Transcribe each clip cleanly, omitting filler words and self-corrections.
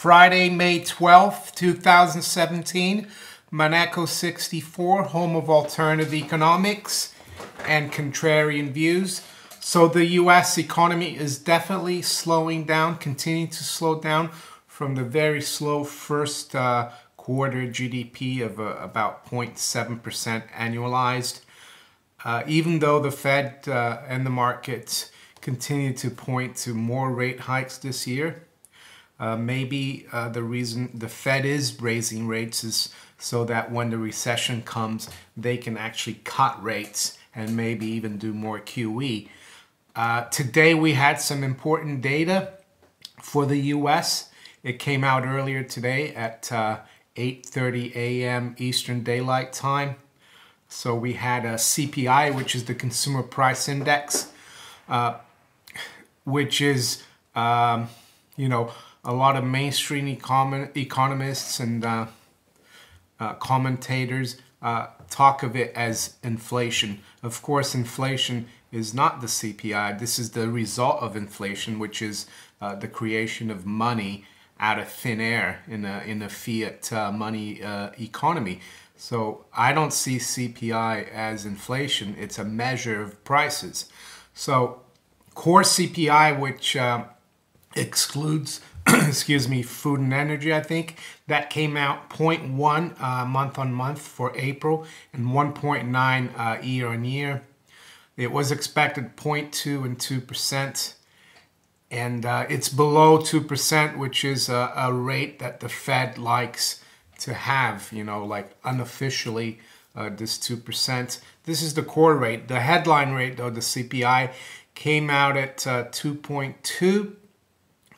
Friday, May 12th, 2017. Monaco 64, home of alternative economics and contrarian views. So the U.S. economy is definitely slowing down, continuing to slow down from the very slow first quarter GDP of about 0.7% annualized. Even though the Fed and the markets continue to point to more rate hikes this year, maybe the reason the Fed is raising rates is so that when the recession comes, they can actually cut rates and maybe even do more QE. Today we had some important data for the US. It came out earlier today at 8:30 a.m. Eastern Daylight Time. So we had a CPI, which is the Consumer Price Index, which is, a lot of mainstream economists and commentators talk of it as inflation. Of course, inflation is not the CPI. This is the result of inflation, which is the creation of money out of thin air in a fiat money economy. So I don't see CPI as inflation. It's a measure of prices. So core CPI, which excludes excuse me, food and energy, I think, that came out 0.1 month on month for April and 1.9 year on year. It was expected 0.2 and 2%. And it's below 2%, which is a rate that the Fed likes to have, like unofficially, this 2%. This is the core rate. The headline rate, though, the CPI, came out at 2.2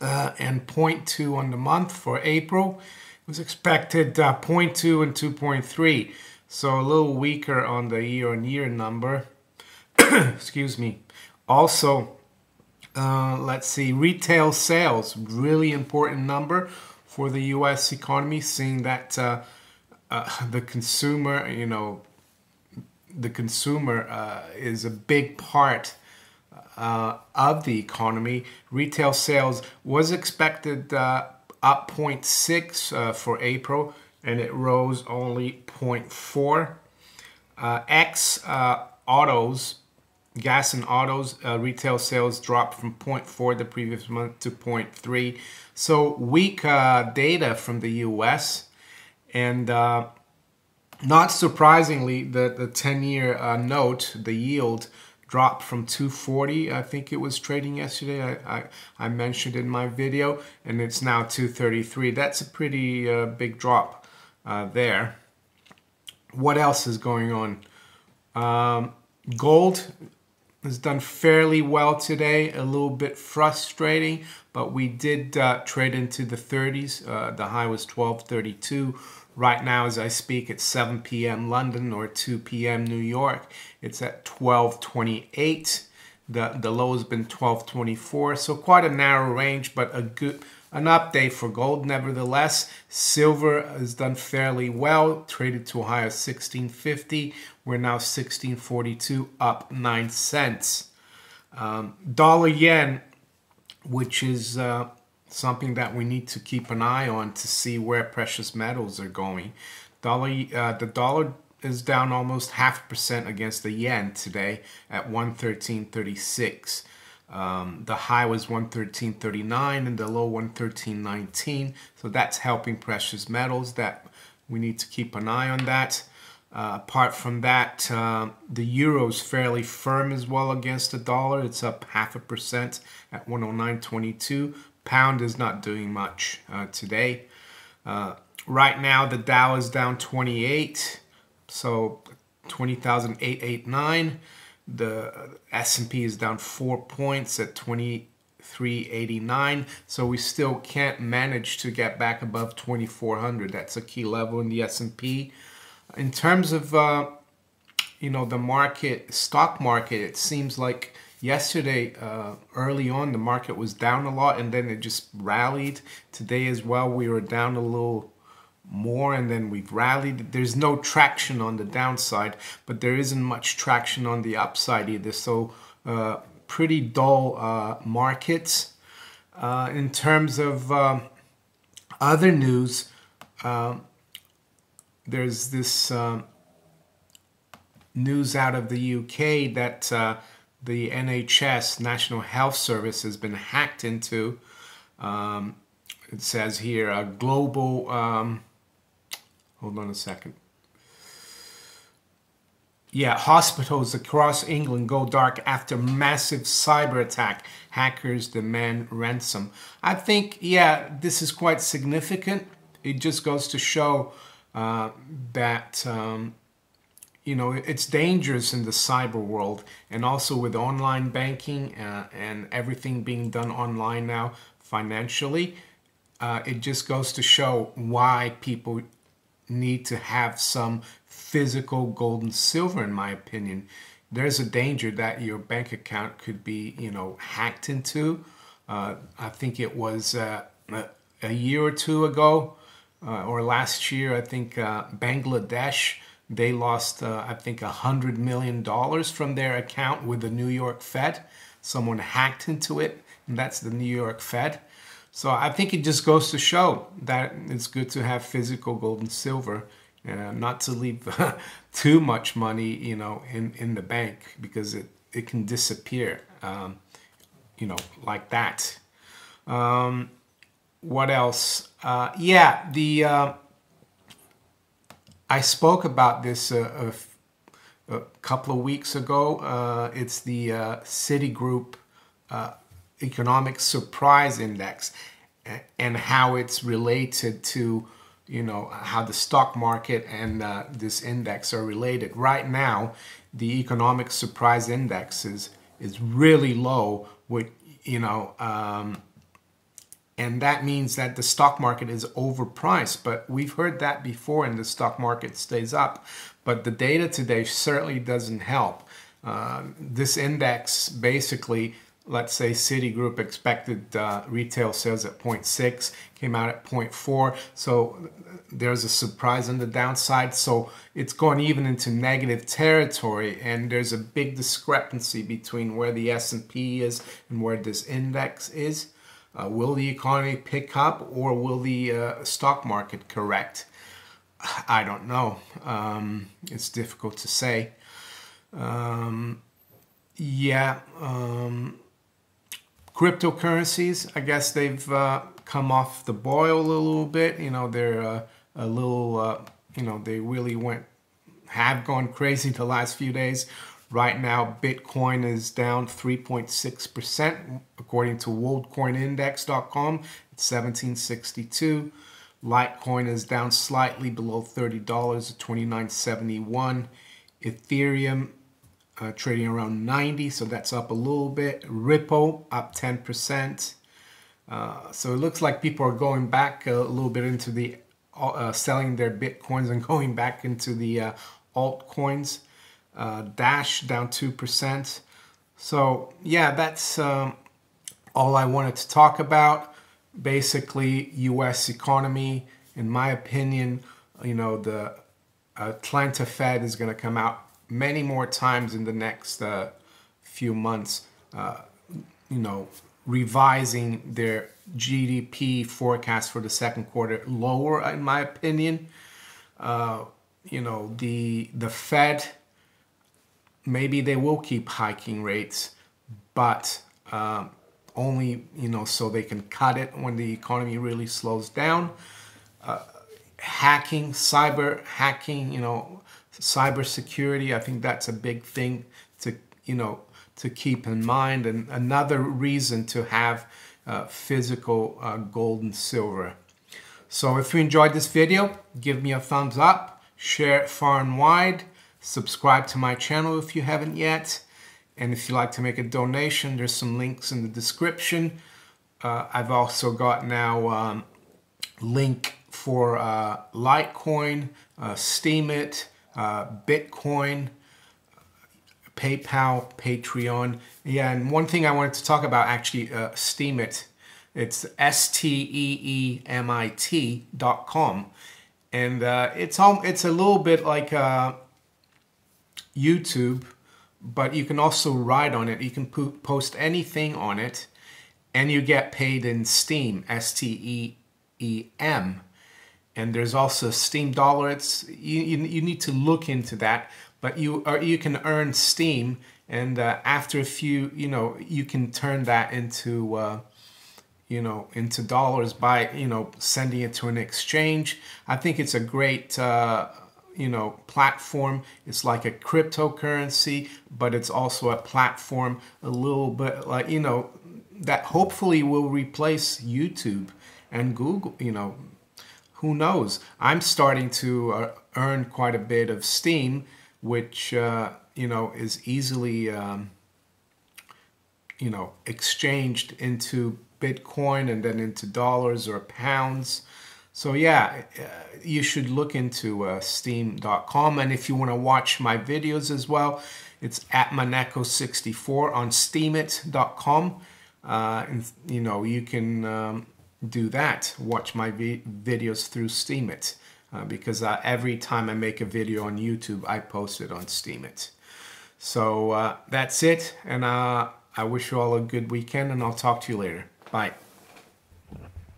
and 0.2 on the month for April. It was expected 0.2 and 2.3, so a little weaker on the year-on-year number. Excuse me. Also, let's see, retail sales, really important number for the U.S. economy, seeing that the consumer, is a big part of the economy. Retail sales was expected up 0.6 for April, and it rose only 0.4. Autos, gas and autos, retail sales dropped from 0.4 the previous month to 0.3. So weak data from the U.S. And not surprisingly, the 10-year note, the yield, dropped from 240, I think it was trading yesterday. I mentioned in my video, and it's now 233. That's a pretty big drop there. What else is going on? Gold has done fairly well today, a little bit frustrating, but we did trade into the 30s. The high was 1232. Right now, as I speak, it's 7 p.m. London or 2 p.m. New York. It's at 1228. The low has been 1224. So quite a narrow range, but an update for gold nevertheless. Silver has done fairly well, traded to a high of 1650. We're now 1642, up 9 cents. Dollar yen, which is something that we need to keep an eye on to see where precious metals are going. The dollar is down almost 0.5% against the yen today at 113.36. The high was 113.39 and the low 113.19. So that's helping precious metals. That we need to keep an eye on that. Apart from that, the euro is fairly firm as well against the dollar. It's up 0.5% at 109.22. Pound is not doing much today. Right now, the Dow is down 28, so 20,889. The S&P is down 4 points at 2389. So we still can't manage to get back above 2,400. That's a key level in the S&P. In terms of the stock market, it seems like yesterday, early on, the market was down a lot and then it just rallied. Today as well, we were down a little more and then we've rallied. There's no traction on the downside, but there isn't much traction on the upside either. So pretty dull markets. In terms of Other news, there's this news out of the UK that the NHS, National Health Service, has been hacked into. It says here a global, hold on a second. Yeah, hospitals across England go dark after massive cyber attack. Hackers demand ransom. I think, yeah, this is quite significant. It just goes to show that, you know, it's dangerous in the cyber world, and also with online banking and everything being done online now financially. It just goes to show why people need to have some physical gold and silver, in my opinion. There's a danger that your bank account could be, you know, hacked into. I think it was a year or two ago, or last year, I think Bangladesh, they lost, I think, $100 million from their account with the New York Fed. Someone hacked into it, and that's the New York Fed. So I think it just goes to show that it's good to have physical gold and silver, not to leave too much money, you know, in the bank, because it can disappear, you know, like that. What else? Yeah, I spoke about this a couple of weeks ago. It's the Citigroup Economic Surprise Index, and how it's related to, you know, how the stock market and this index are related. Right now, the Economic Surprise Index is really low, with, you know, and that means that the stock market is overpriced. But we've heard that before, and the stock market stays up. But the data today certainly doesn't help. This index basically, let's say Citigroup expected retail sales at 0.6, came out at 0.4. So there's a surprise on the downside. So it's going even into negative territory. And there's a big discrepancy between where the S&P is and where this index is. Will the economy pick up, or will the stock market correct? I don't know. It's difficult to say. Cryptocurrencies, I guess they've come off the boil a little bit. You know, they're a little, you know, they really have gone crazy the last few days. Right now, Bitcoin is down 3.6%, according to WorldCoinIndex.com. It's 1762. Litecoin is down slightly below $30 at 29.71. Ethereum trading around 90, so that's up a little bit. Ripple up 10%. So it looks like people are going back a little bit into the selling their Bitcoins and going back into the altcoins. Dash down 2%. So yeah, that's all I wanted to talk about. Basically, U.S. economy, in my opinion, you know, the Atlanta Fed is going to come out many more times in the next few months, you know, revising their GDP forecast for the second quarter lower, in my opinion. You know, the Fed, maybe they will keep hiking rates, but only, you know, so they can cut it when the economy really slows down. Hacking, cyber hacking, you know, cyber security, I think that's a big thing to, you know, to keep in mind, and another reason to have physical gold and silver. So if you enjoyed this video, give me a thumbs up, share it far and wide, subscribe to my channel if you haven't yet, and if you'd like to make a donation, there's some links in the description. I've also got now link for Litecoin, Steemit, Bitcoin, PayPal, Patreon. Yeah, and one thing I wanted to talk about, actually, Steemit. It's STEEMIT.com, and it's a little bit like YouTube, but you can also write on it. You can post anything on it, and you get paid in Steem, STEEM. And there's also Steam Dollar. It's you need to look into that, but you can earn Steam, and after a few, you can turn that into into dollars by sending it to an exchange. I think it's a great platform. It's like a cryptocurrency, but it's also a platform a little bit like that hopefully will replace YouTube and Google. Who knows? I'm starting to earn quite a bit of Steam, which is easily exchanged into Bitcoin and then into dollars or pounds. So yeah, you should look into steam.com. And if you want to watch my videos as well, it's at Maneko64 on steemit.com. And you can do that, watch my videos through Steemit, because every time I make a video on YouTube, I post it on Steemit. So that's it, and I wish you all a good weekend, and I'll talk to you later. Bye.